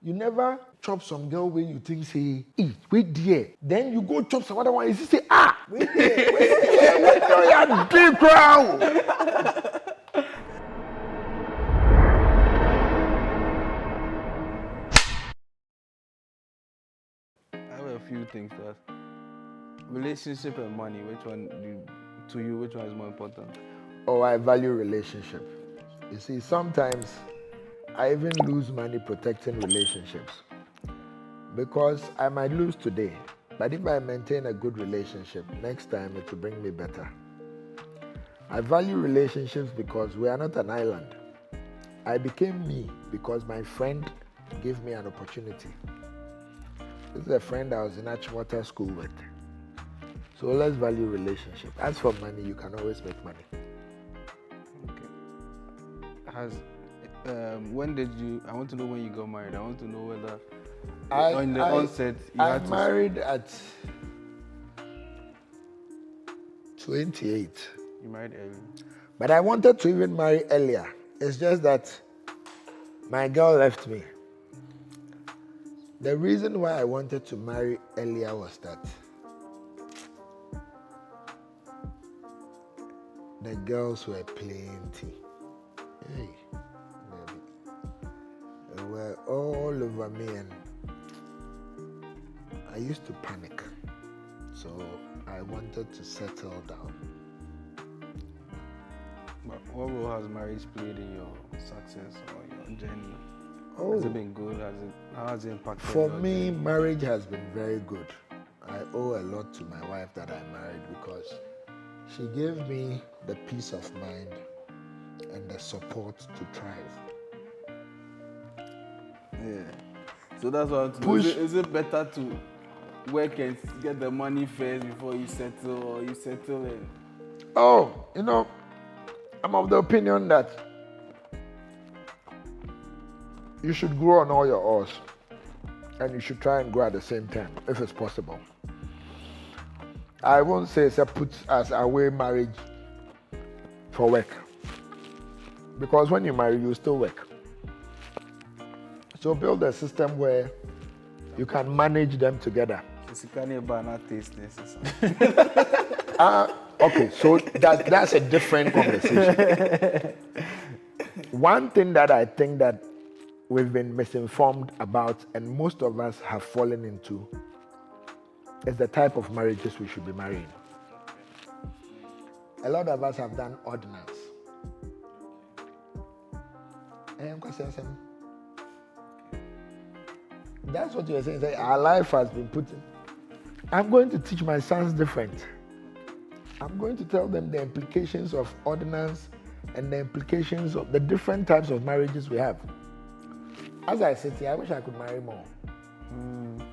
You never chop some girl where you think say, hey, wait there. Then you go chop some other one, you say, wait there, wait there, you deep crowd. I have a few things to ask. Relationship and money, which one which one is more important? Oh, I value relationship. You see, sometimes I even lose money protecting relationships because I might lose today, but if I maintain a good relationship, next time it will bring me better. I value relationships because we are not an island. I became me because my friend gave me an opportunity. This is a friend I was in Achimota school with. So let's value relationship. As for money, you can always make money. Okay. When did you? I want to know when you got married. I want to know whether On the onset you I had to. married at 28. You married early. But I wanted to even marry earlier. It's just that my girl left me. The reason why I wanted to marry earlier was that the girls were plenty. Hey, baby. They were all over me and I used to panic. So I wanted to settle down. But what role has marriage played in your success or your journey? Oh, has it been good? How has it impacted for your me, journey? marriage has been very good. I owe a lot to my wife that I married because she gave me the peace of mind and the support to thrive. Yeah. So that's what I want to know. Is it better to work and get the money first before you settle, or you settle in? Oh, I'm of the opinion that you should grow on all your oars and you should try and grow at the same time if it's possible. I won't say put us away marriage for work, because when you marry, you still work. So build a system where you can manage them together. Okay, so that's a different conversation. One thing that I think that we've been misinformed about and most of us have fallen into is the type of marriages we should be marrying. A lot of us have done ordinance. That's what you're saying. Our life has been put in. I'm going to teach my sons different. I'm going to tell them the implications of ordinance and the implications of the different types of marriages we have. As I said here, I wish I could marry more.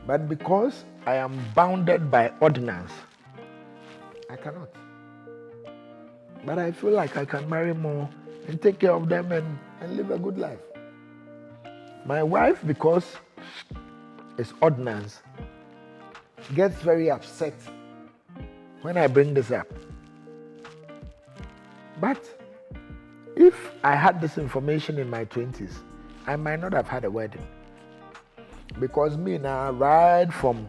But because I am bounded by ordinance, I cannot. But I feel like I can marry more and take care of them and live a good life. My wife, because it's ordinance, gets very upset when I bring this up. But if I had this information in my 20s, I might not have had a wedding. Because me now, right from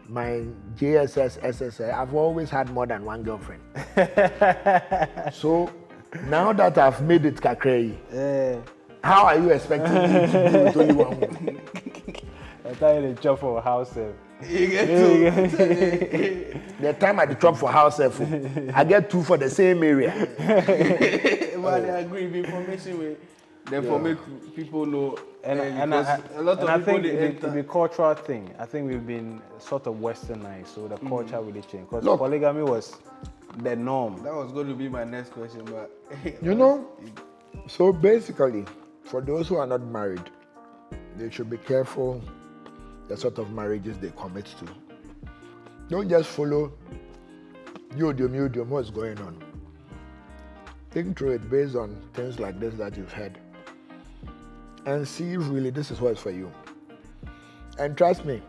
my JSS, SSA, I've always had more than one girlfriend. So now that I've made it kakrei, how are you expecting me to do with only one woman? I tell you the job for house help. You get two. The time I chop for house help, I get two for the same area. But I agree with information with therefore make people know. And a lot of I people think the cultural thing, I think we've been sort of westernized, so the culture really changed. Because polygamy was the norm. That was going to be my next question, but So basically, for those who are not married, they should be careful the sort of marriages they commit to. Don't just follow what's going on. Think through it based on things like this that you've heard and see if really this is what's for you. And trust me,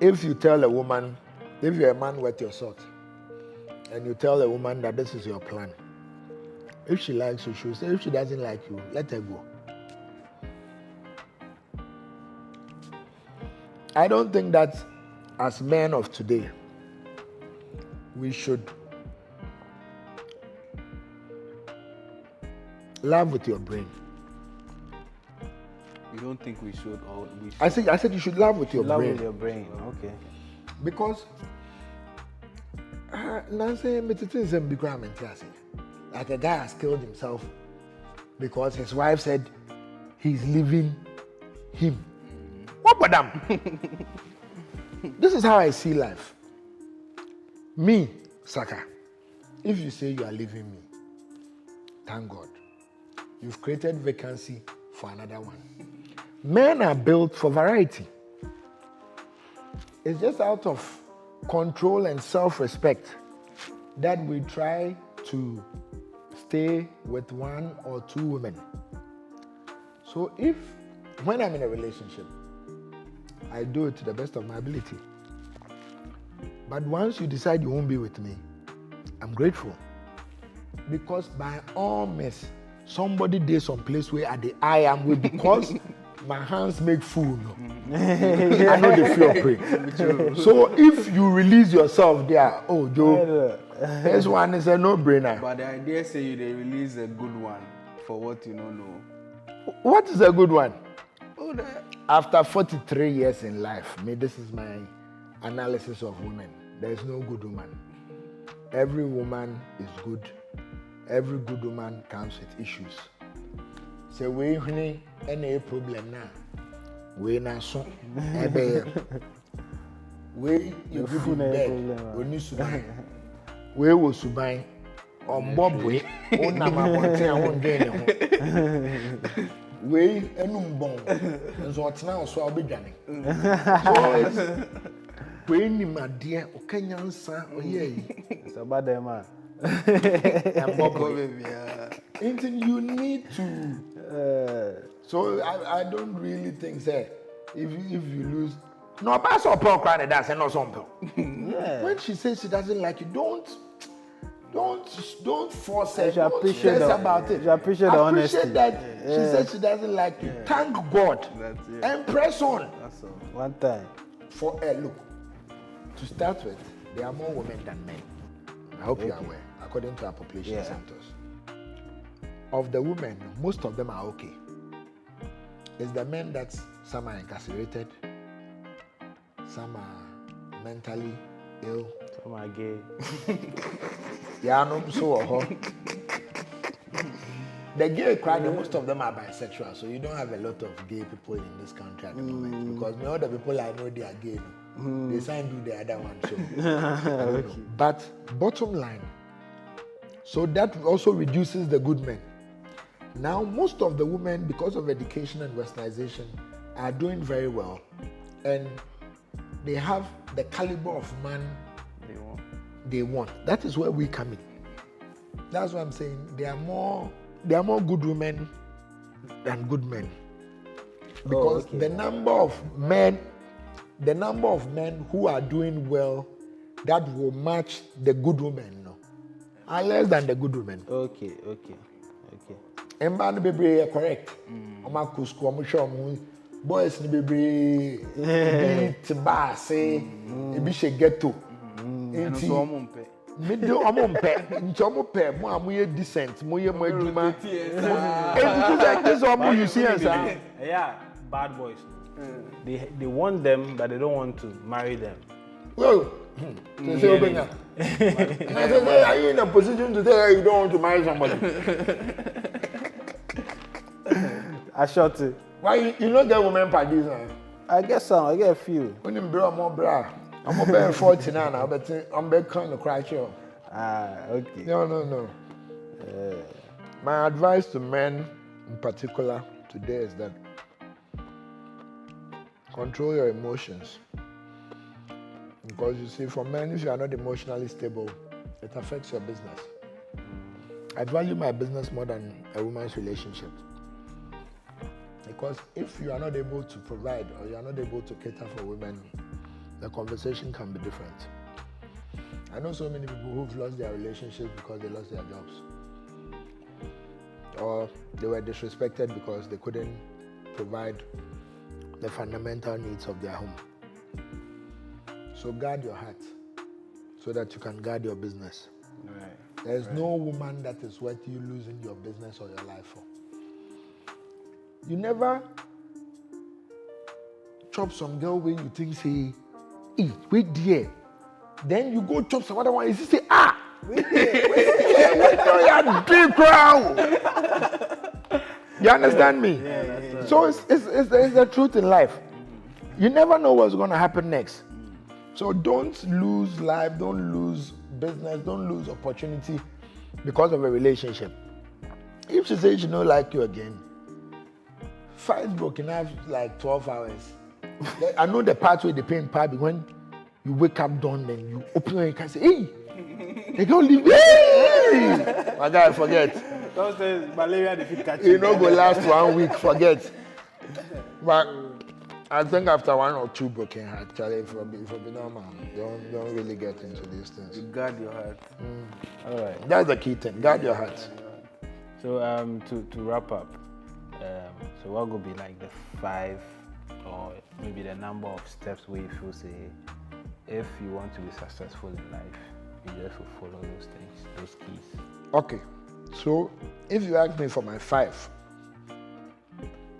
if you tell a woman, if you're a man worth your salt, and you tell a woman that this is your plan, if she likes you, she'll say. If she doesn't like you, let her go. I don't think that as men of today, we should love with your brain. You don't think we should, or we should? I said you should love with your Love brain. with your brain. Okay. Because like a guy has killed himself because his wife said he's leaving him. What about them? This is how I see life. Me, Saka, if you say you are leaving me, thank God. You've created vacancy for another one. Men are built for variety. It's just out of control and self-respect that we try to stay with one or two women. So when I'm in a relationship, I do it to the best of my ability. But once you decide you won't be with me, I'm grateful. Because by all means, somebody did some place where I am with, because my hands make food. I know the fear of prey. So if you release yourself there, oh Joe, this one is a no-brainer. But the idea say you they release a good one for what you don't know. What is a good one? After 43 years in life, this is my analysis of women. There is no good woman. Every woman is good. Every good woman comes with issues. So we any problem now. We na so we you good in bed. We need subai. We will subai. On Bobwe. On nama bonte a won dwen ho. We enum bon. Nso otena so obedwane. So we ni made okanyansa oye. It's about them, man. You need to. So I don't really think that if you lose. No, pass or Paul crying that's and not some. When she says she doesn't like you, don't force her. Don't stress about it. Appreciate the honesty. That she says she doesn't like you. Thank God. That's it. And press on. That's all. One time. Look, to start with, there are more women than men. I hope you are aware, according to our population centers. Of the women, most of them are okay. It's the men that some are incarcerated, some are mentally ill, Some are gay. The gay crowd, most of them are bisexual, so you don't have a lot of gay people in this country at the moment. Because all the people I know, they are gay. They sign do the other one. So. But bottom line, so that also reduces the good men. Now, most of the women, because of education and westernization, are doing very well. And they have the caliber of man they want. That is where we come in. That's what I'm saying. There are more good women than good men. Because the number of men who are doing well that will match the good women are less than the good women. Okay. And man be correct. Oma kusku omo show boys ni be beat bass ebi she ghetto. And so omumpe. Middle omumpe, nchomupe mo amuye decent, mo ye mo adwuma. And this omo you see us. Yeah, bad boys. They want them, but they don't want to marry them. Well, they say Obenya. I say, are you in a position to say you don't want to marry somebody? I shot it. Why you not get women parties now? I get some. I get a few. When you bro more bra, I'm about 49 now, but I'm back kind of crash here. Okay. No. My advice to men in particular today is that control your emotions. Because you see, for men, if you are not emotionally stable, it affects your business. I value my business more than a woman's relationship. Because if you are not able to provide or you are not able to cater for women, the conversation can be different. I know so many people who've lost their relationships because they lost their jobs. Or they were disrespected because they couldn't provide the fundamental needs of their home. So guard your heart so that you can guard your business. Right. There's no woman that is worth you losing your business or your life for. You never chop some girl when you think, say, hey, wait there. Then you go chop some other one, you say, wait there, you deep crowd. You understand me? Yeah. So it's the truth in life. You never know what's going to happen next. So don't lose life, don't lose business, don't lose opportunity because of a relationship. If she says she don't like you again, Facebook can have like 12 hours. I know the part where they pay in part when you wake up dawn and you open your can say, hey, they don't leave me. Hey! My guy, forget. Don't say malaria defeat catching. It not go last 1 week, forget. But I think after 1 or 2 broken hearts, Charlie, if you be normal, don't really get into these things. You guard your heart. All right. That's the key thing. Guard your heart. So to wrap up, so what would be like the 5 or maybe the number of steps where you feel say if you want to be successful in life, you just will follow those things, those keys. Okay. So if you ask me for my 5,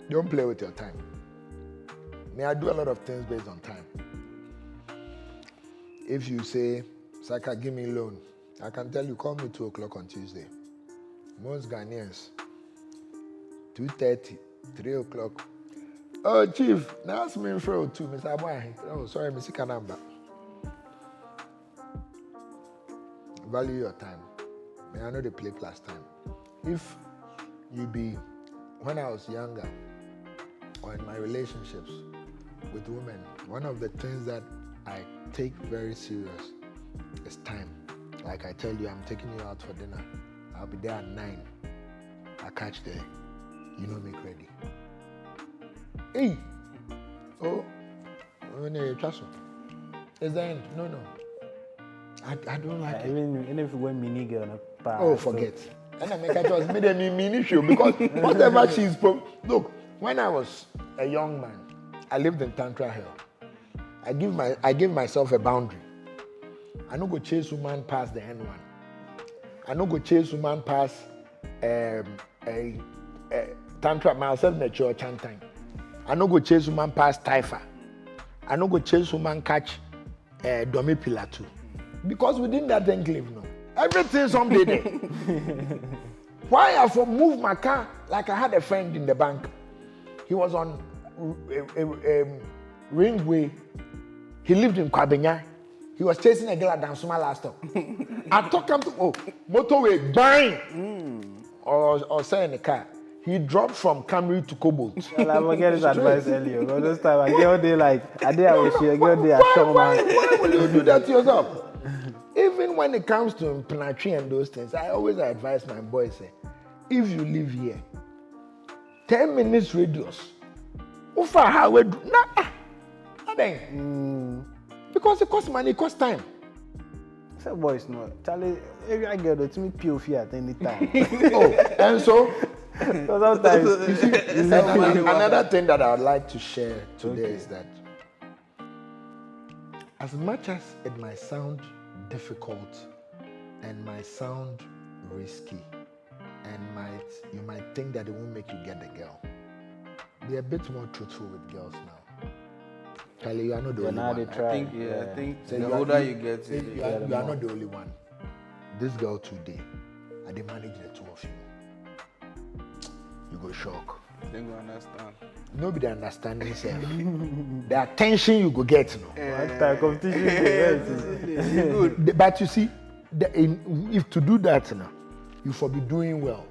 don't play with your time. I do a lot of things based on time. If you say, Saka, give me loan, I can tell you, call me 2 o'clock on Tuesday. Most Ghanaians, 2:30, 3 o'clock. Oh, Chief, now ask me for 2, Mr. Abuahi. Oh, sorry, Mr. Kanamba. Value your time. I know they play plus time. If you be, when I was younger, or in my relationships with women, one of the things that I take very serious is time. Like I tell you, I'm taking you out for dinner. I'll be there at 9. I catch there. You know, make ready. Hey! Oh, no, trust me. It's the end. No. I don't like it. Even if you went mini girl, oh, forget. And I make a choice, made a mini show because whatever she's look, when I was a young man, I lived in Tantra Hill. I give myself a boundary. I don't go chase woman past the N1. I don't go chase woman past Tantra myself mature chanting. I don't go chase woman past Taifa. I don't go chase woman catch Domi Pillar too. Because within that enclave, no. Everything someday there. Why I for move my car like I had a friend in the bank. He was on Ringway. He lived in Kwabenya. He was chasing a girl at Dansuma last stop. I took him to motorway, bang! Or say in the car. He dropped from Camry to Cobalt. Well, I forget his advice earlier. But this time I get all day like, I did I get all day why will you do that to yourself? Even when it comes to Penatri and those things, I always advise my boys, say, if you live here, 10 minutes radius, because it costs money, it costs time. So boys, no, Charlie, if I get it to me, POV at any time. Oh, and so, sometimes you see, another thing that I would like to share today is that as much as it might sound difficult and might sound risky and you might think that it won't make you get the girl, be a bit more truthful with girls now. Kelly, you are not the only one. I think so the older you get, you are not the only one. This girl today, I dey manage the two of you. You go shock. They go understand. Nobody understanding self. The attention you go get, one time competition. Good. But you see, if to do that now, you for be doing well.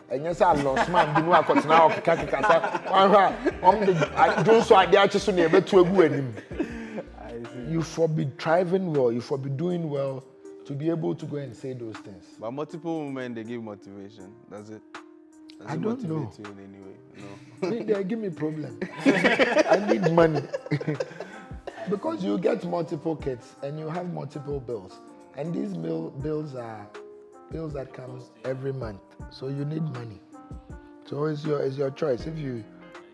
And yes, I lost man. Be no akot now. I don't so I just never to a you for be thriving well. You for be doing well to be able to go and say those things. But multiple women they give motivation. Does it? I don't know. You in any way? No. They give me problem. I need money. Because you get multiple kids and you have multiple bills. And these bills are bills that comes every month. So you need money. So it's your choice. If you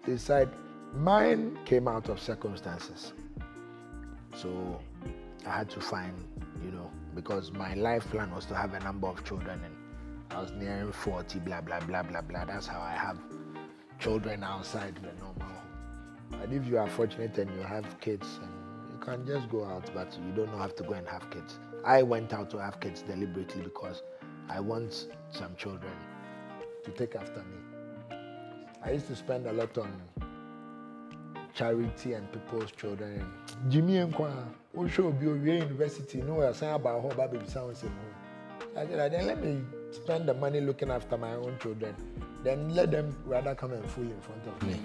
decide, mine came out of circumstances. So I had to find, because my life plan was to have a number of children, and I was nearing 40, blah, blah, blah, blah, blah. That's how I have children outside the normal home. But if you are fortunate and you have kids, and you can just go out, but you don't have to go and have kids. I went out to have kids deliberately because I want some children to take after me. I used to spend a lot on charity and people's children. Jimmy and Kwa, who show you university, I say about how baby sounds. I said, then let me spend the money looking after my own children. Then let them rather come and fool in front of me.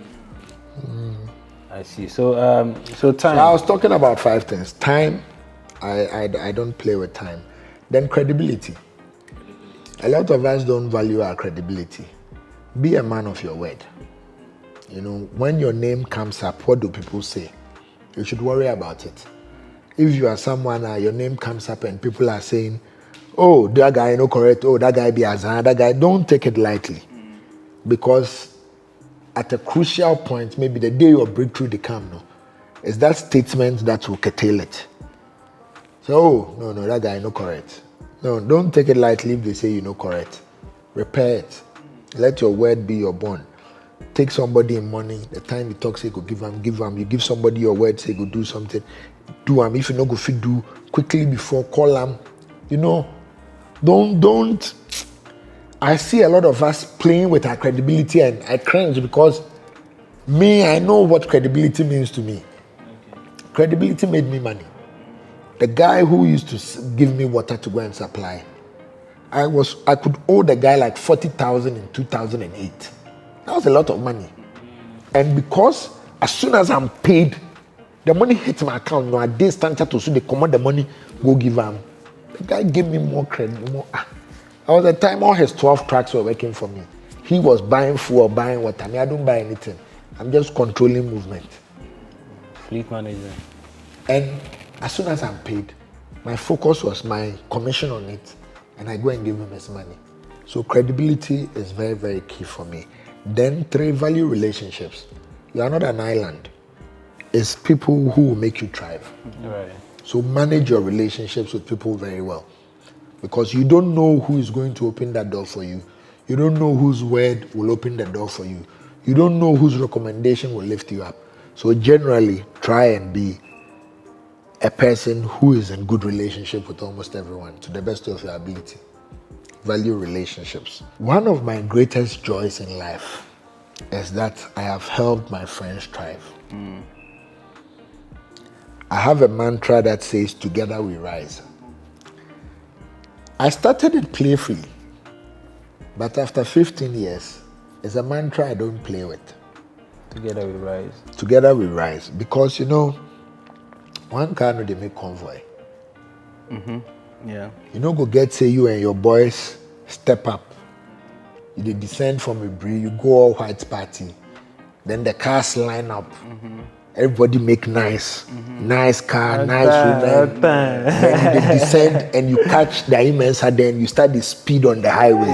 I see. So time. So I was talking about 5 things. Time, I don't play with time. Then credibility. A lot of us don't value our credibility. Be a man of your word. When your name comes up, what do people say? You should worry about it. If you are someone, your name comes up and people are saying, oh, that guy no correct, oh, that guy be azan, that guy, don't take it lightly. Because at a crucial point, maybe the day your breakthrough they come, it's that statement that will curtail it. So, no, that guy no correct. No, don't take it lightly if they say you no correct. Repair it. Let your word be your bond. Take somebody in money. The time you talk, say go give them. You give somebody your word, say go do something. Do them. If you no go fit do, quickly before call them. Don't. I see a lot of us playing with our credibility, and I cringe because I know what credibility means to me. Okay. Credibility made me money. The guy who used to give me water to go and supply, I could owe the guy like 40,000 in 2008. That was a lot of money. And because as soon as I'm paid, the money hits my account. I did stand to so they command the money, go give him. The guy gave me more credit. I was at the time all his 12 tracks were working for me. He was buying food or buying water. I don't buy anything. I'm just controlling movement. Fleet manager. And as soon as I'm paid, my focus was my commission on it, and I go and give him his money. So credibility is very, very key for me. Then 3, value relationships. You are not an island. It's people who will make you thrive. Right. So manage your relationships with people very well, because you don't know who is going to open that door for you. You don't know whose word will open the door for you. You don't know whose recommendation will lift you up. So generally, try and be a person who is in good relationship with almost everyone to the best of your ability. Value relationships. One of my greatest joys in life is that I have helped my friends thrive. I have a mantra that says, together we rise. I started it playfully, but after 15 years, it's a mantra I don't play with. Together we rise. Together we rise. Because, one car no dey make convoy. Yeah. Go get, say, you and your boys step up. You descend from a bridge, you go all white party. Then the cars line up. Everybody make nice car, nice women. Then they descend and you catch the Addo-Mensah, then you start the speed on the highway.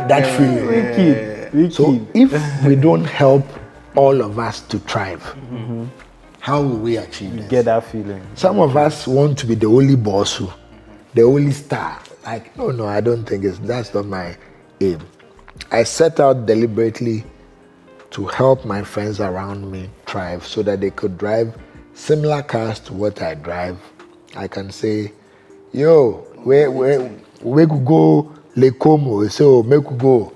That feeling. So if we don't help all of us to thrive, how will we achieve this? Get that feeling. Some of us want to be the only boss, the only star. Like, no, I don't think that's not my aim. I set out deliberately to help my friends around me thrive so that they could drive similar cars to what I drive. I can say, yo, we could go Lake Como, so make we go.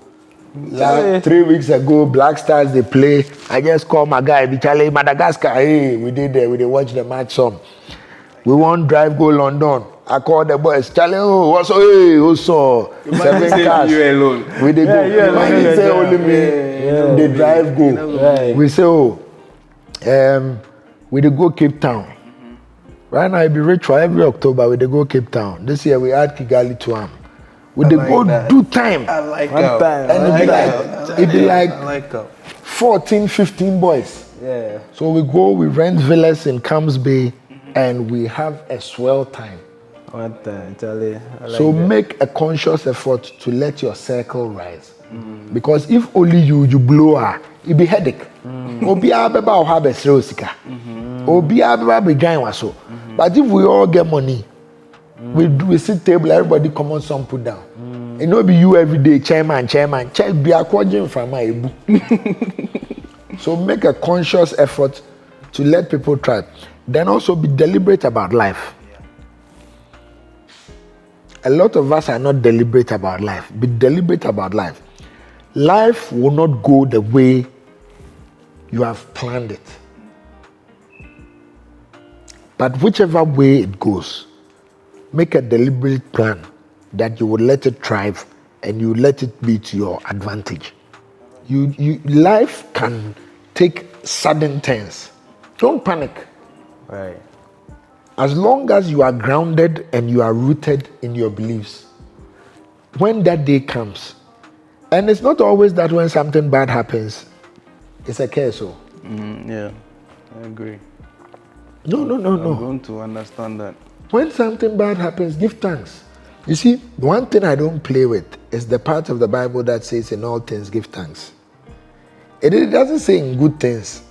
Like 3 weeks ago, Black Stars they play. I just call my guy, Bichale, Madagascar. Hey, we did watch the match some. We won't drive go London. I call the boys, Charlie, what's up? Hey, also 7 cars. You alone. We they go. When they say only me, they drive go. Right. We say, we they go Cape Town. Right now, it be ritual every October. We they go Cape Town. This year we add Kigali to am. We they go do time. I like One time. And it be like 14, 15 boys. Yeah. So we rent villas in Camps Bay and we have a swell time. One time, Charlie. So make a conscious effort to let your circle rise. Because if only you blow her, it be headache. Obi be join was so. But if we all get money, we sit table, everybody come on, some put down. It no be you every day, chairman. Check be a quadrant from my ebu. So make a conscious effort to let people try. Then also be deliberate about life. A lot of us are not deliberate about life. Be deliberate about life. Life will not go the way you have planned it. But whichever way it goes, make a deliberate plan that you will let it thrive and you let it be to your advantage. Life can take sudden turns. Don't panic. Right. As long as you are grounded and you are rooted in your beliefs, when that day comes, and it's not always that when something bad happens, it's a case. So. Yeah, I agree. No. I'm going to understand that. When something bad happens, give thanks. You see, one thing I don't play with is the part of the Bible that says in all things give thanks. It doesn't say in good things.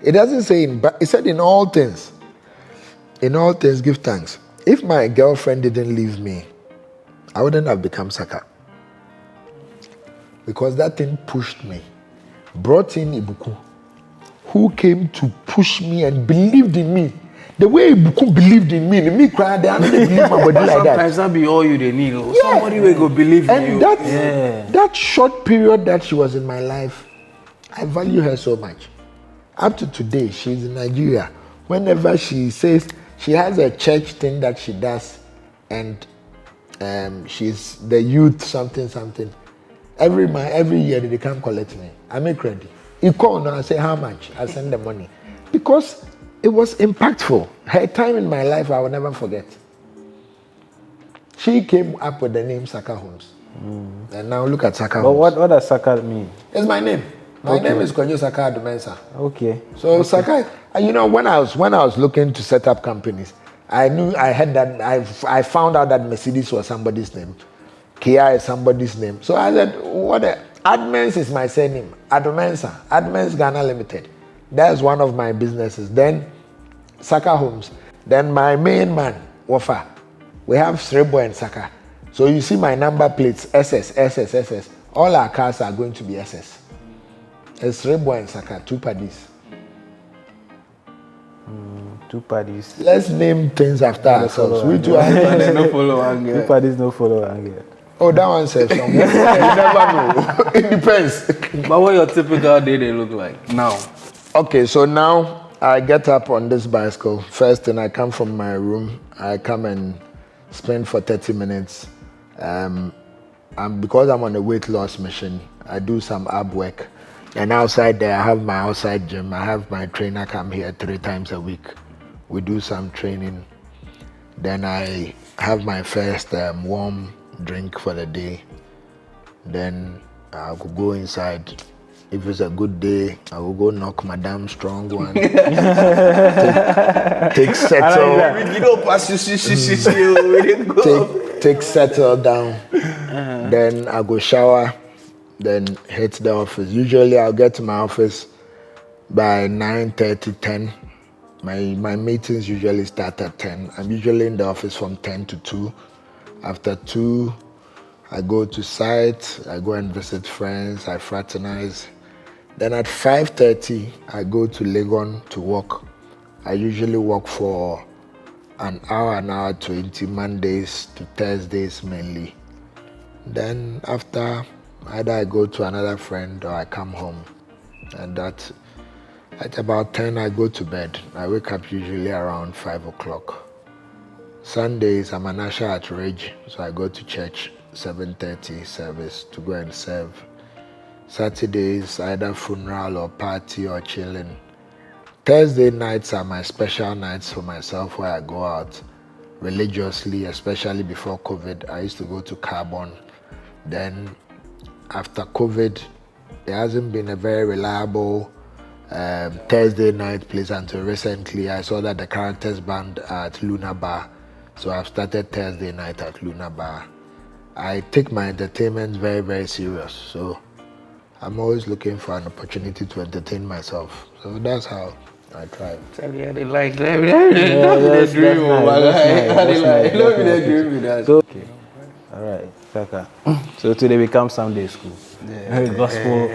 It doesn't say in bad. It said in all things. In all things give thanks. If my girlfriend didn't leave me, I wouldn't have become Saka. Because that thing pushed me. Brought in Ibuku, who came to push me and believed in me. The way Ibuku believed in me cried, I don't believe my body like that. Sometimes that be all you they need. Somebody will go believe in you. And that short period that she was in my life, I value her so much. Up to today, she's in Nigeria. Whenever she says, she has a church thing that she does, and she's the youth something. Every year they come collect me. I make ready. You call now and say how much? I send the money. Because it was impactful. Her time in my life I will never forget. She came up with the name Saka Homes. And now look at Saka Homes. But what does Saka mean? It's my name. My name is Kwadwo Saka Addo-Mensah. Okay. So Saka, you know, when I was looking to set up companies, I knew I had that. I found out that Mercedes was somebody's name, Kia is somebody's name. So I said, Admens is my surname, Addo-Mensah, Admens Ghana Limited. That's one of my businesses. Then Saka Homes. Then my main man, Wafa. We have C.E.O and Saka. So you see my number plates, SS. All our cars are going to be SS. It's C.E.O and Saka, two parties. Two parties. Let's name things after ourselves. We two are no follow Angel. Two parties no follow Angel. Oh, that one says something. You never know. It depends. But what your typical day they look like now? Okay, so now I get up on this bicycle. First thing, I come from my room. I come and spend for 30 minutes. And because I'm on a weight loss mission, I do some ab work. And outside there, I have my outside gym. I have my trainer come here 3 times a week. We do some training. Then I have my first warm drink for the day. Then I could go inside. If it's a good day, I will go knock Madame Strong one. take settle. Take settle down. Then I go shower. Then hit the office. Usually I'll get to my office by 9:30, 10. My meetings usually start at 10. I'm usually in the office from 10 to 2. After 2, I go to site. I go and visit friends. I fraternize. Then at 5:30, I go to Legon to work. I usually work for an hour 20, Mondays to Thursdays mainly. Then after, either I go to another friend or I come home. And at about 10, I go to bed. I wake up usually around 5 o'clock. Sundays, I'm an usher at Ridge, so I go to church, 7:30 service to go and serve. Saturdays, either funeral or party or chilling. Thursday nights are my special nights for myself where I go out religiously, especially before COVID. I used to go to Carbon. Then after COVID, there hasn't been a very reliable Thursday night place until recently. I saw that the Characters Band at Luna Bar. So I've started Thursday night at Luna Bar. I take my entertainment very, very serious. So I'm always looking for an opportunity to entertain myself. So that's how I tried. Yeah, they like that. That's dream, that. Okay. All right, Saka. So today we come Sunday school. Yeah. Gospel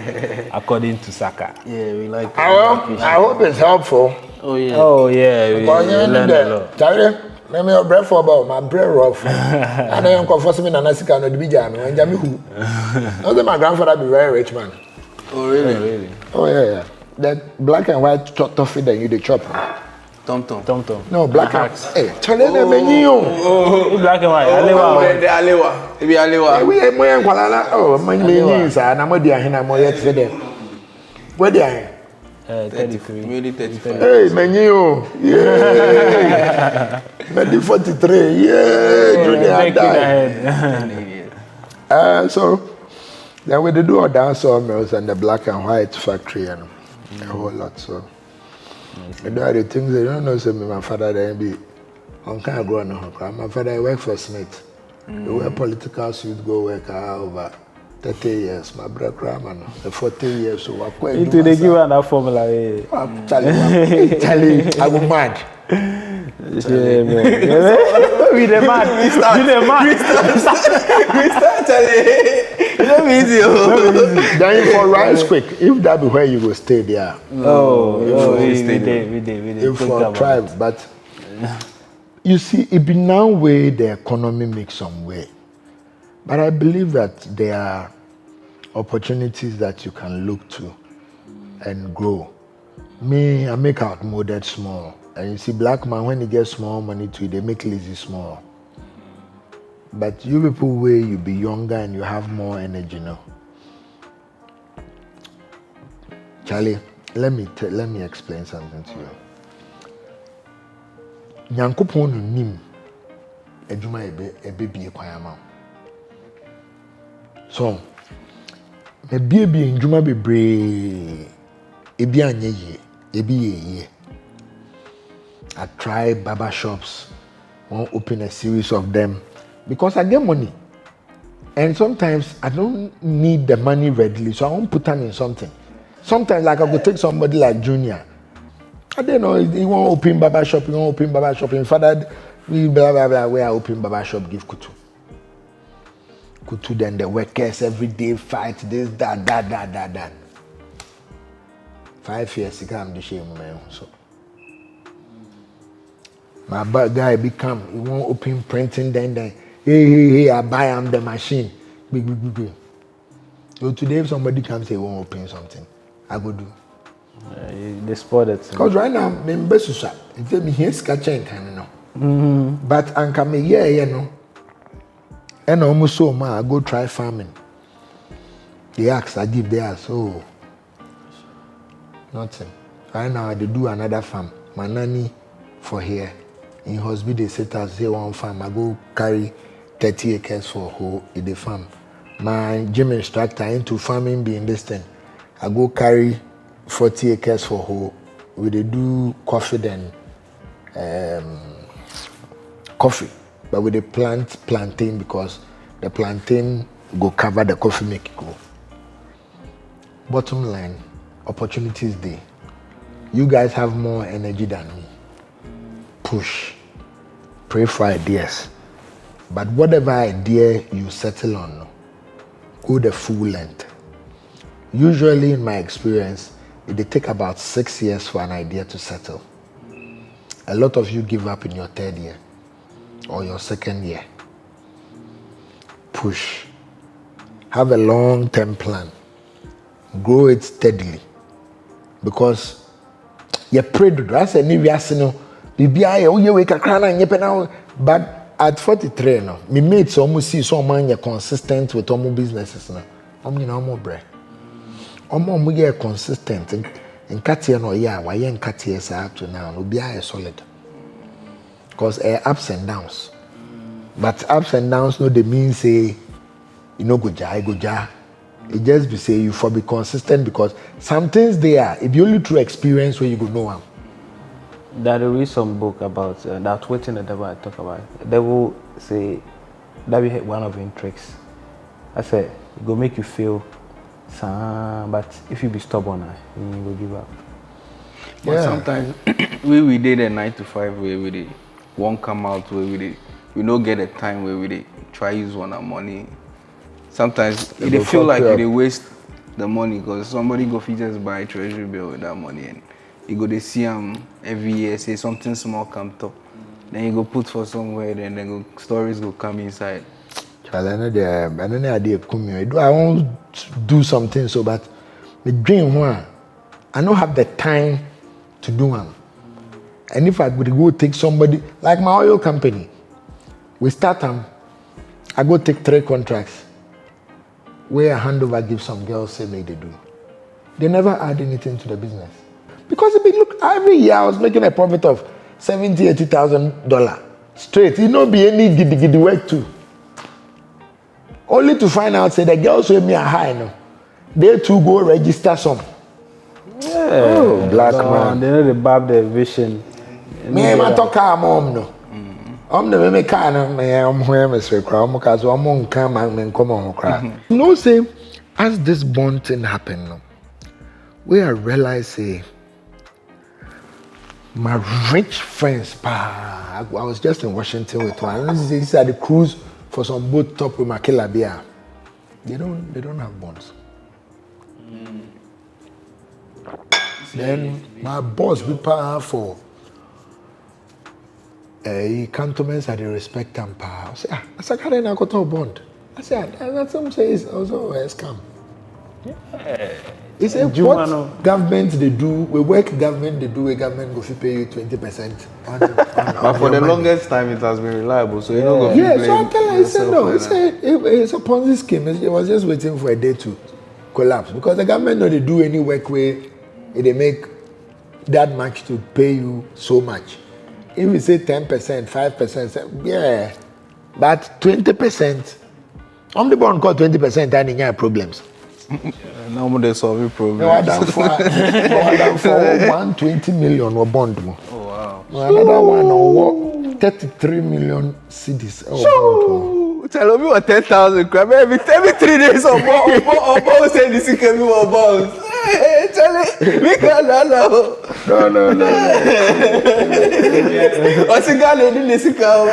according to Saka. Yeah, we like it. I hope it's helpful. Oh, yeah. Oh yeah, we learn a lot. Charlie, let me your bread for about my bread rough. I know you're confessing me and Nasika no be jam. And Jami who? Not that my grandfather be very rich man. Oh, really? Oh yeah. That black and white toffee that you the chop. Tom. No, black and hey, Charlie na menu yo. It's black and white. Alewa. Alewa. We mo yan kwala oh menu sa na mo di ahena mo yet say them. Where they are? 33. Maybe 35. Hey, menu. Yeah. Maybe 43. Yeah. So then we do our dance sawmills and the black and white factory and a whole lot. So I do the things they don't know. So my father then be on kind of growing up. My father worked for Smith. He wear political suit, go work over 30 years. My brother Kraman, 40 years. So I quite into the give that formula. Charlie, I go mad. Yeah, man. We the mad. We start Charlie. Let me easy. Then for rice quick, if that be where you go stay there. We did. If for tribe, but you see, it be now way the economy makes some way. But I believe that there are opportunities that you can look to and grow. Me, I make outmoded small. And you see, black man, when he gets small money too, they make lazy small. But you people where you be younger and you have more energy now. Charlie, let me explain something to you. Nyankopon no nim adwuma ebe bie kwan ama. So, me bie ndwuma bebre ebi anye ye, ebi ye. I try barber shops. Won't open a series of them because I get money. And sometimes I don't need the money readily, so I won't put them in something. Sometimes like I could take somebody like Junior. I don't know, he won't open barber shop, In fact, we blah blah blah where I open barber shop, give Kutu. Kutu then the workers every day fight this, that. 5 years ago, I'm the shame man. So my bad guy become, he won't open printing then. Hey, I buy him the machine. Big. So today if somebody comes say he won't open something, I go do. They spot it. Because right now, I'm best to shop. It tell me here's catching kind of no. But I'm coming here, you know. And almost so I go try farming. The axe I give there, so nothing. Right now I do another farm. My nanny for here. In hospital they set us say one farm. I go carry 30 acres for whole in the farm. My gym instructor into farming being this thing. I go carry 40 acres for whole. We they do coffee then coffee. But we they plant plantain because the plantain go cover the coffee make it go. Bottom line, opportunities there. You guys have more energy than me. Push. Pray for ideas. But whatever idea you settle on, go the full length. Usually in my experience, it take about 6 years for an idea to settle. A lot of you give up in your 3rd year or your 2nd year. Push. Have a long-term plan. Grow it steadily. Because you pray to do. I said, but at 43, no, my mates almost see someone you're consistent with all my businesses now. I'm more bread. I'm more consistent. In Katia no yeah, why in Katia up to now, will be solid. Because ups and downs. But ups and downs no they mean say you know go ja. It just be say you for be consistent because some things there, if you only through experience where you go know them. That I read some book about that waiting the devil I talk about. The devil say that be one of his tricks. I said it go make you feel but if you be stubborn, you will give up. But sometimes we did a 9 to 5 way we did. Won't come out where we did. We don't get a time where we did try use one our money. Sometimes they feel like they waste the money because somebody go just buy a treasury bill with that money and you go to see them every year, say something small come top. Then you go put for somewhere, then stories go come inside. I don't idea. I want to do something so, but the dream one, I don't have the time to do one. And if I could go take somebody like my oil company, we start them. I go take 3 contracts where I hand over, give some girls say make they do. They never add anything to the business because look, every year I was making a profit of $70,000-$80,000 straight. It not be any giddy work too. Only to find out say the girls with me are high no. They too go register some. Yeah. Oh, black man. They know the bab the vision. Me I talk car mom no. The me car no me here me say cry because I'm come and come on cry. You know say as this bond thing happen no. We I realize say my rich friends I was just in Washington with one. This is at the cruise for some boat top with my killer beer. They don't have bonds. Then my boss be powerful. Cantonments I respect them power. I say, I said, I got a bond. I said, that's some say is also a scam. Yeah. He said, what government they do, we work government they do, a government go to pay you 20%. But for the longest time, it has been reliable, so you don't go. Yeah, so I tell her, he said no. He said it's a Ponzi scheme. It was just waiting for a day to collapse because the government no they do any work where they make that much to pay you so much. If we say 10%, 5%, yeah, but 20%. I'm the one called 20% and in problems. No more they solve problems. No, I done for 120 million or bond. Oh wow. Another one or 33 million cedis. Oh, bond. Tell me what 10,000 crab every 3 days or more say this can be more bonds. Tell it. We can't know. No. What's the guy doing this car?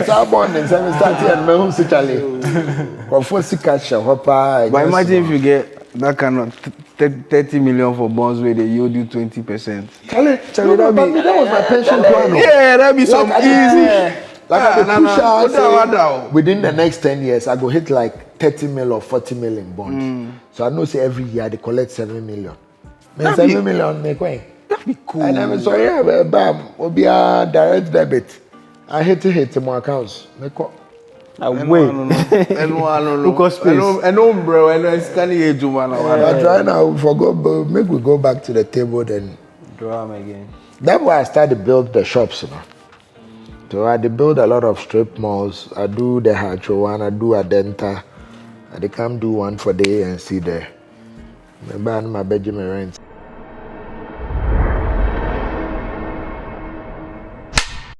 Someone in 730 and me who's Charlie. But imagine if you get that kind of 30 million for bonds where they yield you 20%. Charlie, that was my pension plan. Yeah, that'd be some easy. Within the next 10 years, I go hit like 30 mil or 40 million bonds. So I know say every year they collect 7 million. 7 million make way. That'd be cool. And I'm sorry, bam, will be a direct debit. I hate my accounts. Wait. Look space. Bro. It's kind of age one. But right now, maybe we go back to the table then. Draw them again. That's why I started to build the shops, you know. So I build a lot of strip malls. I do the Hacho one, I do Adenta. I come do one for the ANC there. I buy my Benjamin rent.